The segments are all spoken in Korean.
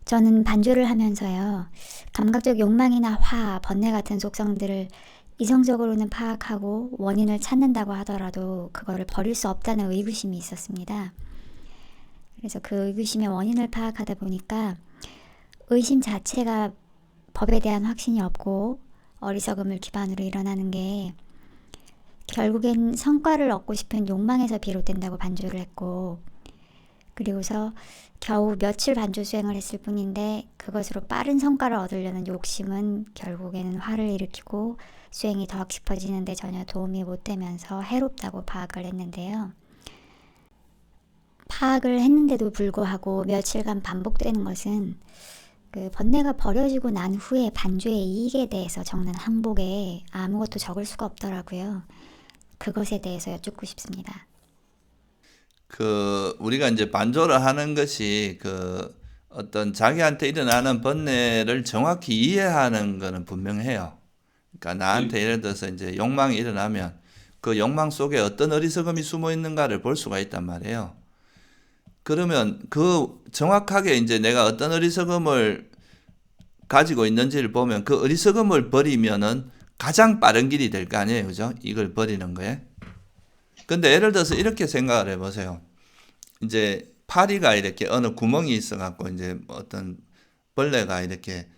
저는 반주를 하면서요, 감각적 욕망이나 화, 번뇌 같은 속성들을 이성적으로는 파악하고 원인을 찾는다고 하더라도 그거를 버릴 수 없다는 의구심이 있었습니다. 그래서 그 의구심의 원인을 파악하다 보니까 의심 자체가 법에 대한 확신이 없고 어리석음을 기반으로 일어나는 게 결국엔 성과를 얻고 싶은 욕망에서 비롯된다고 반주를 했고, 그리고서 겨우 며칠 반주 수행을 했을 뿐인데 그것으로 빠른 성과를 얻으려는 욕심은 결국에는 화를 일으키고 수행이 더 깊어지는데 전혀 도움이 못 되면서 해롭다고 파악을 했는데요. 파악을 했는데도 불구하고 며칠간 반복되는 것은 그 번뇌가 버려지고 난 후에 반주의 이익에 대해서 적는 항목에 아무것도 적을 수가 없더라고요. 그것에 대해서 여쭙고 싶습니다. 우리가 이제 반조를 하는 것이 어떤 자기한테 일어나는 번뇌를 정확히 이해하는 것은 분명해요. 그러니까 나한테 예를 들어서 이제 욕망이 일어나면 그 욕망 속에 어떤 어리석음이 숨어 있는가를 볼 수가 있단 말이에요. 그러면 정확하게 이제 내가 어떤 어리석음을 가지고 있는지를 보면 그 어리석음을 버리면은 가장 빠른 길이 될 거 아니에요. 그죠? 이걸 버리는 거에. 근데 예를 들어서 이렇게 생각을 해보세요. 이제 파리가 이렇게 어느 구멍이 있어갖고 이제 어떤 벌레가 이렇게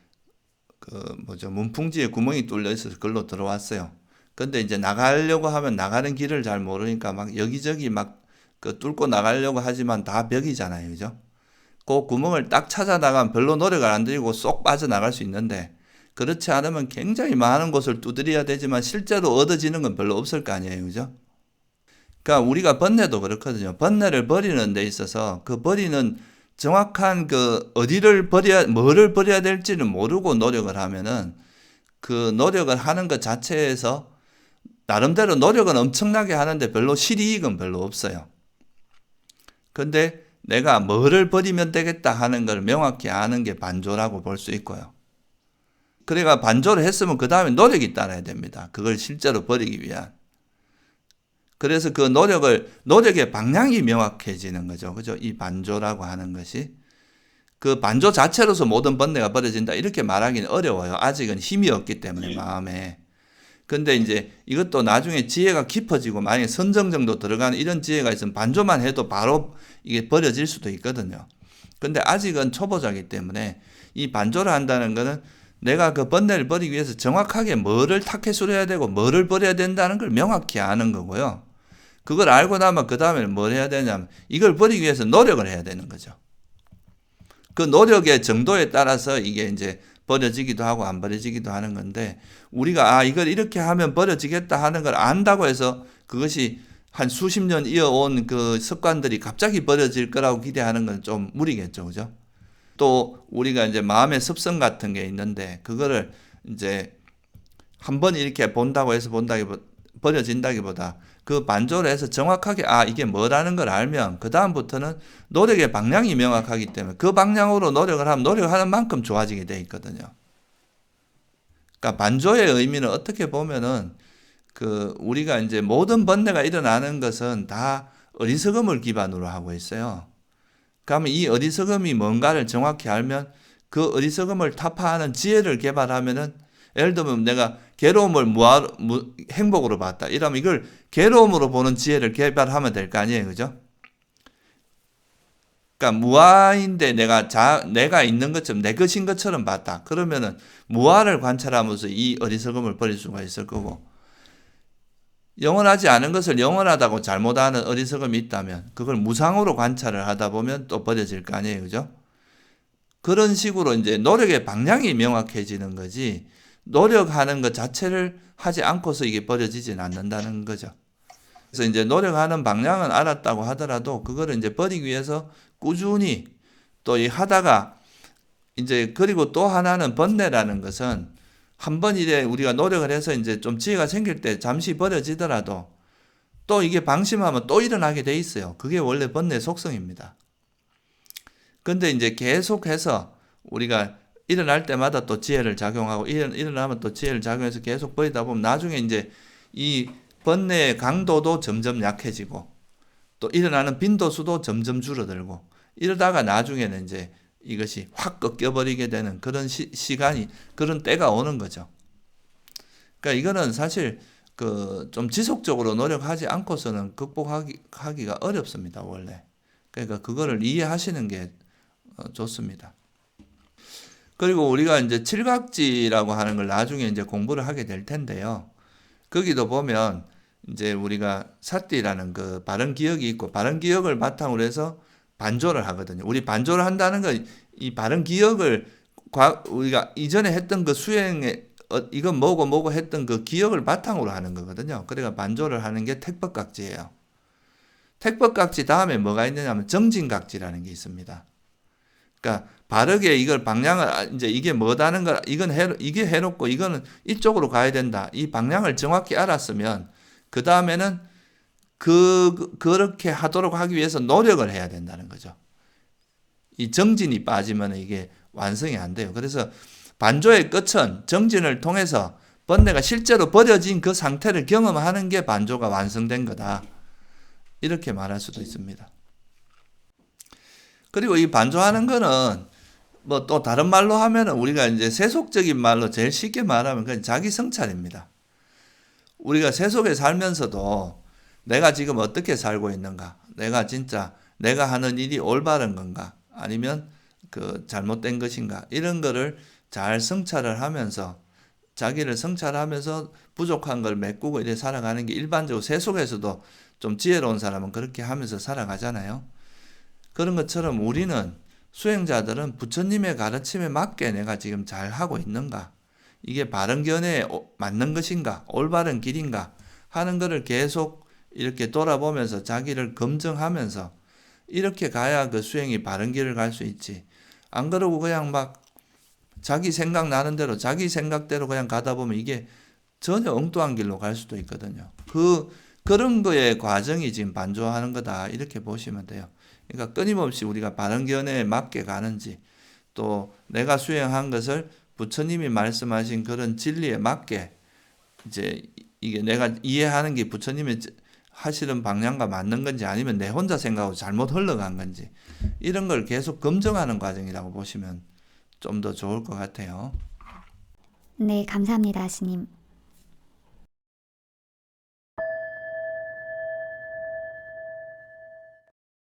문풍지에 구멍이 뚫려 있어서 그걸로 들어왔어요. 근데 이제 나가려고 하면 나가는 길을 잘 모르니까 막 여기저기 막 뚫고 나가려고 하지만 다 벽이잖아요. 그죠? 그 구멍을 딱 찾아 나가면 별로 노력을 안 들이고 쏙 빠져나갈 수 있는데, 그렇지 않으면 굉장히 많은 곳을 두드려야 되지만 실제로 얻어지는 건 별로 없을 거 아니에요. 그죠? 그러니까 우리가 번뇌도 그렇거든요. 번뇌를 버리는 데 있어서 그 버리는 정확한 뭐를 버려야 될지를 모르고 노력을 하면은 그 노력을 하는 것 자체에서 나름대로 노력은 엄청나게 하는데 별로 실이익은 별로 없어요. 근데 내가 뭐를 버리면 되겠다 하는 걸 명확히 아는 게 반조라고 볼 수 있고요. 그래가 반조를 했으면 그 다음에 노력이 따라야 됩니다. 그걸 실제로 버리기 위한. 그래서 그 노력의 방향이 명확해지는 거죠. 그죠? 이 반조라고 하는 것이. 그 반조 자체로서 모든 번뇌가 버려진다. 이렇게 말하기는 어려워요. 아직은 힘이 없기 때문에, 마음에. 근데 이제 이것도 나중에 지혜가 깊어지고 만약에 선정 정도 들어가는 이런 지혜가 있으면 반조만 해도 바로 이게 버려질 수도 있거든요. 근데 아직은 초보자이기 때문에 이 반조를 한다는 거는 내가 그 번뇌를 버리기 위해서 정확하게 뭐를 타켓으로 해야 되고 뭐를 버려야 된다는 걸 명확히 아는 거고요. 그걸 알고 나면 그 다음에 뭘 해야 되냐면 이걸 버리기 위해서 노력을 해야 되는 거죠. 그 노력의 정도에 따라서 이게 이제 버려지기도 하고 안 버려지기도 하는 건데, 우리가 이걸 이렇게 하면 버려지겠다 하는 걸 안다고 해서 그것이 한 수십 년 이어온 그 습관들이 갑자기 버려질 거라고 기대하는 건 좀 무리겠죠. 그죠? 또 우리가 이제 마음의 습성 같은 게 있는데 그거를 이제 한번 이렇게 본다고 해서 버려진다기보다 그 반조를 해서 정확하게 이게 뭐라는 걸 알면 그 다음부터는 노력의 방향이 명확하기 때문에 그 방향으로 노력을 하면 노력하는 만큼 좋아지게 돼 있거든요. 그러니까 반조의 의미는 어떻게 보면은 우리가 이제 모든 번뇌가 일어나는 것은 다 어리석음을 기반으로 하고 있어요. 그러면 이 어리석음이 뭔가를 정확히 알면 그 어리석음을 타파하는 지혜를 개발하면은, 예를 들면 내가 괴로움을 행복으로 봤다. 이러면 이걸 괴로움으로 보는 지혜를 개발하면 될 거 아니에요. 그죠? 그러니까 무아인데 내가 있는 것처럼 내 것인 것처럼 봤다. 그러면은 무아를 관찰하면서 이 어리석음을 버릴 수가 있을 거고, 영원하지 않은 것을 영원하다고 잘못하는 어리석음이 있다면 그걸 무상으로 관찰을 하다 보면 또 버려질 거 아니에요. 그죠? 그런 식으로 이제 노력의 방향이 명확해지는 거지, 노력하는 것 자체를 하지 않고서 이게 버려지진 않는다는 거죠. 그래서 이제 노력하는 방향은 알았다고 하더라도 그거를 이제 버리기 위해서 꾸준히 또 하다가 이제, 그리고 또 하나는 번뇌라는 것은 한 번 이래 우리가 노력을 해서 이제 좀 지혜가 생길 때 잠시 버려지더라도 또 이게 방심하면 또 일어나게 돼 있어요. 그게 원래 번뇌 속성입니다. 근데 이제 계속해서 우리가 일어날 때마다 또 지혜를 작용하고 일어나면 또 지혜를 작용해서 계속 버리다 보면 나중에 이제 이 번뇌의 강도도 점점 약해지고 또 일어나는 빈도수도 점점 줄어들고, 이러다가 나중에는 이제 이것이 확 꺾여버리게 되는 그런 시간이, 그런 때가 오는 거죠. 그러니까 이거는 사실 좀 지속적으로 노력하지 않고서는 극복하기가 어렵습니다, 원래. 그러니까 그거를 이해하시는 게 좋습니다. 그리고 우리가 이제 칠각지라고 하는 걸 나중에 이제 공부를 하게 될 텐데요. 거기도 보면 이제 우리가 사띠라는 그 바른 기억이 있고, 바른 기억을 바탕으로 해서 반조를 하거든요. 우리 반조를 한다는 건 이 바른 기억을 우리가 이전에 했던 그 수행에 이건 뭐고 했던 그 기억을 바탕으로 하는 거거든요. 그러니까 반조를 하는 게 택법각지예요. 택법각지 다음에 뭐가 있느냐면 정진각지라는 게 있습니다. 그러니까 바르게 이걸 방향을 이제 이게 뭐다는 걸 이게 해놓고 이거는 이쪽으로 가야 된다. 이 방향을 정확히 알았으면 그 다음에는 그렇게 하도록 하기 위해서 노력을 해야 된다는 거죠. 이 정진이 빠지면 이게 완성이 안 돼요. 그래서 반조의 끝은 정진을 통해서 번뇌가 실제로 버려진 그 상태를 경험하는 게 반조가 완성된 거다. 이렇게 말할 수도 있습니다. 그리고 이 반조하는 거는 뭐 또 다른 말로 하면은 우리가 이제 세속적인 말로 제일 쉽게 말하면 그건 자기 성찰입니다. 우리가 세속에 살면서도 내가 지금 어떻게 살고 있는가? 내가 진짜 내가 하는 일이 올바른 건가? 아니면 잘못된 것인가? 이런 거를 잘 성찰을 하면서 자기를 성찰하면서 부족한 걸 메꾸고 이렇게 살아가는 게 일반적으로 세속에서도 좀 지혜로운 사람은 그렇게 하면서 살아가잖아요. 그런 것처럼 우리는 수행자들은 부처님의 가르침에 맞게 내가 지금 잘 하고 있는가? 이게 바른 견해에 맞는 것인가? 올바른 길인가? 하는 것을 계속 이렇게 돌아보면서 자기를 검증하면서 이렇게 가야 그 수행이 바른 길을 갈 수 있지. 안 그러고 그냥 막 자기 생각 나는 대로 자기 생각대로 그냥 가다 보면 이게 전혀 엉뚱한 길로 갈 수도 있거든요. 그런 거의 과정이 지금 반조하는 거다. 이렇게 보시면 돼요. 그러니까 끊임없이 우리가 바른 견해에 맞게 가는지, 또 내가 수행한 것을 부처님이 말씀하신 그런 진리에 맞게 이제 이게 내가 이해하는 게 부처님이 하시는 방향과 맞는 건지, 아니면 내 혼자 생각하고 잘못 흘러간 건지, 이런 걸 계속 검증하는 과정이라고 보시면 좀 더 좋을 것 같아요. 네, 감사합니다, 스님.